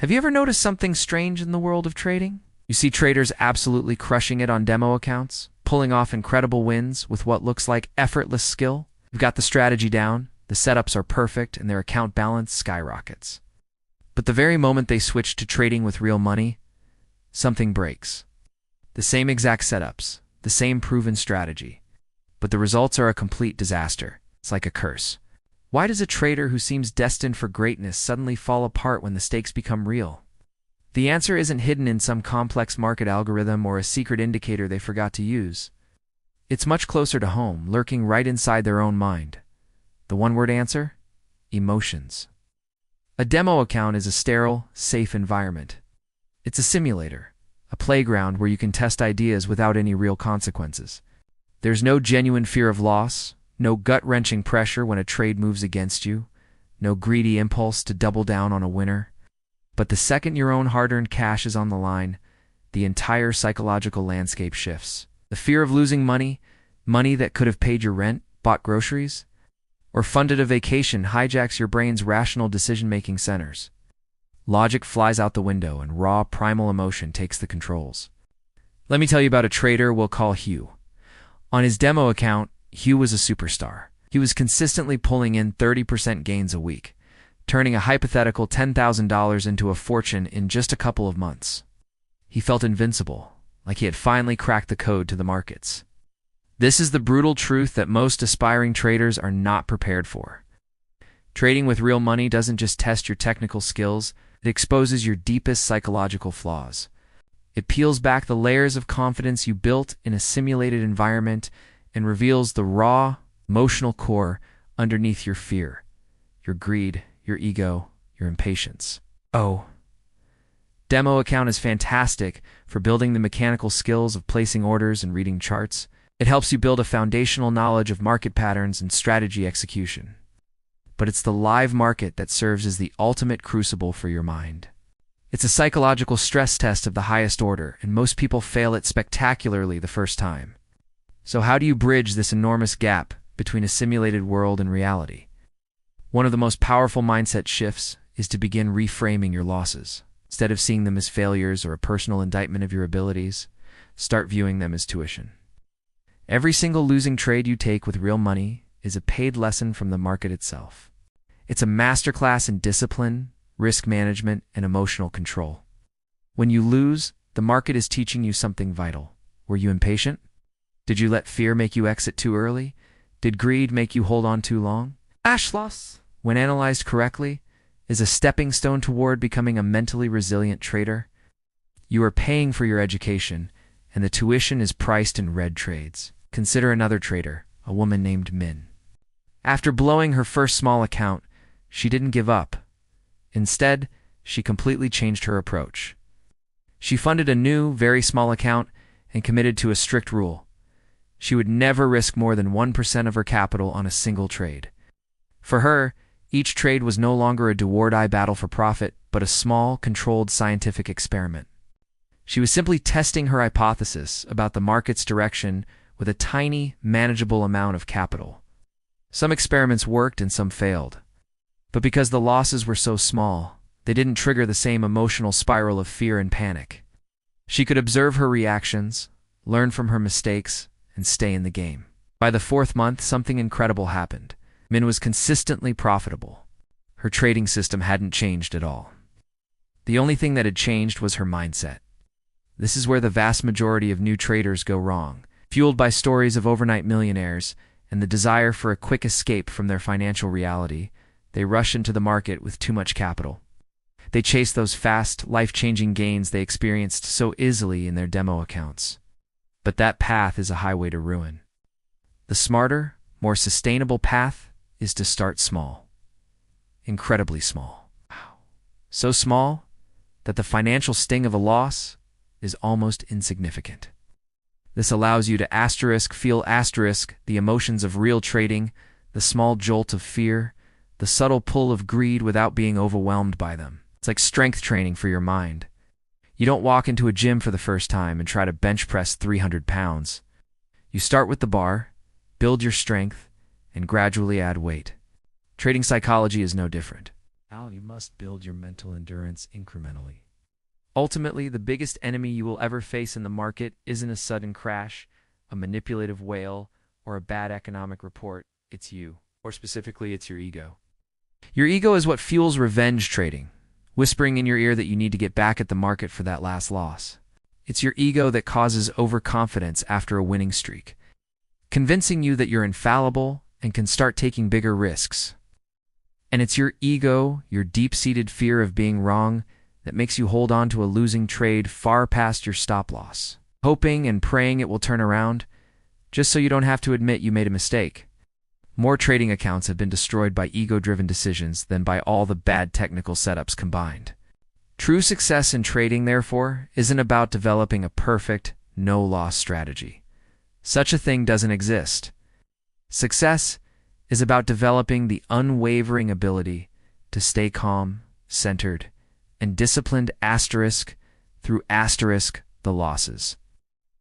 Have you ever noticed something strange in the world of trading? You see traders absolutely crushing it on demo accounts, pulling off incredible wins with what looks like effortless skill. They've got the strategy down, the setups are perfect, and their account balance skyrockets. But the very moment they switch to trading with real money, something breaks. The same exact setups, the same proven strategy, but the results are a complete disaster. It's like a curse. Why does a trader who seems destined for greatness suddenly fall apart when the stakes become real? The answer isn't hidden in some complex market algorithm or a secret indicator they forgot to use. It's much closer to home, lurking right inside their own mind. The one-word answer? Emotions. A demo account is a sterile, safe environment. It's a simulator, a playground where you can test ideas without any real consequences. There's no genuine fear of loss, no gut-wrenching pressure when a trade moves against you, no greedy impulse to double down on a winner. But the second your own hard-earned cash is on the line, the entire psychological landscape shifts. The fear of losing money, money that could have paid your rent, bought groceries, or funded a vacation hijacks your brain's rational decision-making centers. Logic flies out the window and raw, primal emotion takes the controls. Let me tell you about a trader we'll call Hugh. On his demo account, Hugh was a superstar. He was consistently pulling in 30% gains a week, turning a hypothetical $10,000 into a fortune in just a couple of months. He felt invincible, like he had finally cracked the code to the markets. This is the brutal truth that most aspiring traders are not prepared for. Trading with real money doesn't just test your technical skills, it exposes your deepest psychological flaws. It peels back the layers of confidence you built in a simulated environment and reveals the raw, emotional core underneath your fear, your greed, your ego, your impatience. Oh, demo account is fantastic for building the mechanical skills of placing orders and reading charts. It helps you build a foundational knowledge of market patterns and strategy execution. But it's the live market that serves as the ultimate crucible for your mind. It's a psychological stress test of the highest order, and most people fail it spectacularly the first time. So how do you bridge this enormous gap between a simulated world and reality? One of the most powerful mindset shifts is to begin reframing your losses. Instead of seeing them as failures or a personal indictment of your abilities, start viewing them as tuition. Every single losing trade you take with real money is a paid lesson from the market itself. It's a masterclass in discipline, risk management, and emotional control. When you lose, the market is teaching you something vital. Were you impatient? Did you let fear make you exit too early? Did greed make you hold on too long? Cash loss, when analyzed correctly, is a stepping stone toward becoming a mentally resilient trader. You are paying for your education, and the tuition is priced in red trades. Consider another trader, a woman named Min. After blowing her first small account, she didn't give up. Instead, she completely changed her approach. She funded a new, very small account and committed to a strict rule. She would never risk more than 1% of her capital on a single trade. For her, each trade was no longer a do-or-die battle for profit, but a small, controlled scientific experiment. She was simply testing her hypothesis about the market's direction with a tiny, manageable amount of capital. Some experiments worked and some failed. But because the losses were so small, they didn't trigger the same emotional spiral of fear and panic. She could observe her reactions, learn from her mistakes, and stay in the game. By the fourth month, something incredible happened. Min was consistently profitable. Her trading system hadn't changed at all. The only thing that had changed was her mindset. This is where the vast majority of new traders go wrong. Fueled by stories of overnight millionaires and the desire for a quick escape from their financial reality, they rush into the market with too much capital. They chase those fast, life-changing gains they experienced so easily in their demo accounts. But that path is a highway to ruin. The smarter, more sustainable path is to start small. Incredibly small. So small that the financial sting of a loss is almost insignificant. This allows you to feel the emotions of real trading, the small jolt of fear, the subtle pull of greed without being overwhelmed by them. It's like strength training for your mind. You don't walk into a gym for the first time and try to bench press 300 pounds. You start with the bar, build your strength, and gradually add weight. Trading psychology is no different. Al, you must build your mental endurance incrementally. Ultimately, the biggest enemy you will ever face in the market isn't a sudden crash, a manipulative whale, or a bad economic report. It's you. Or specifically, it's your ego. Your ego is what fuels revenge trading, whispering in your ear that you need to get back at the market for that last loss. It's your ego that causes overconfidence after a winning streak, convincing you that you're infallible and can start taking bigger risks. And it's your ego, your deep-seated fear of being wrong, that makes you hold on to a losing trade far past your stop loss, hoping and praying it will turn around, just so you don't have to admit you made a mistake. More trading accounts have been destroyed by ego-driven decisions than by all the bad technical setups combined. True success in trading, therefore, isn't about developing a perfect, no-loss strategy. Such a thing doesn't exist. Success is about developing the unwavering ability to stay calm, centered, and disciplined through the losses.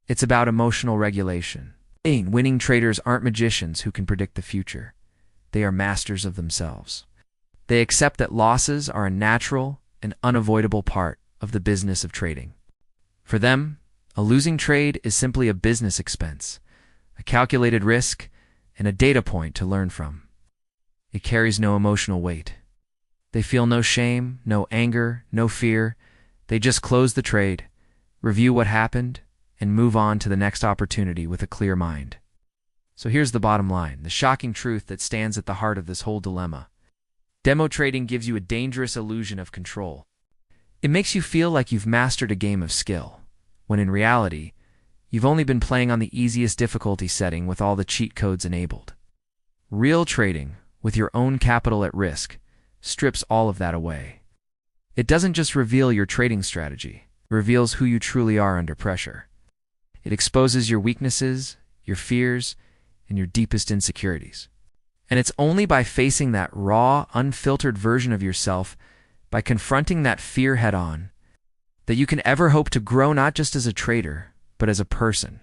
It's about emotional regulation. Winning traders aren't magicians who can predict the future. They are masters of themselves. They accept that losses are a natural and unavoidable part of the business of trading. For them, a losing trade is simply a business expense, a calculated risk, and a data point to learn from. It carries no emotional weight. They feel no shame, no anger, no fear. They just close the trade, review what happened, and move on to the next opportunity with a clear mind. So here's the bottom line, the shocking truth that stands at the heart of this whole dilemma. Demo trading gives you a dangerous illusion of control. It makes you feel like you've mastered a game of skill, when in reality, you've only been playing on the easiest difficulty setting with all the cheat codes enabled. Real trading, with your own capital at risk, strips all of that away. It doesn't just reveal your trading strategy, it reveals who you truly are under pressure. It exposes your weaknesses, your fears, and your deepest insecurities. And it's only by facing that raw, unfiltered version of yourself, by confronting that fear head-on, that you can ever hope to grow not just as a trader, but as a person.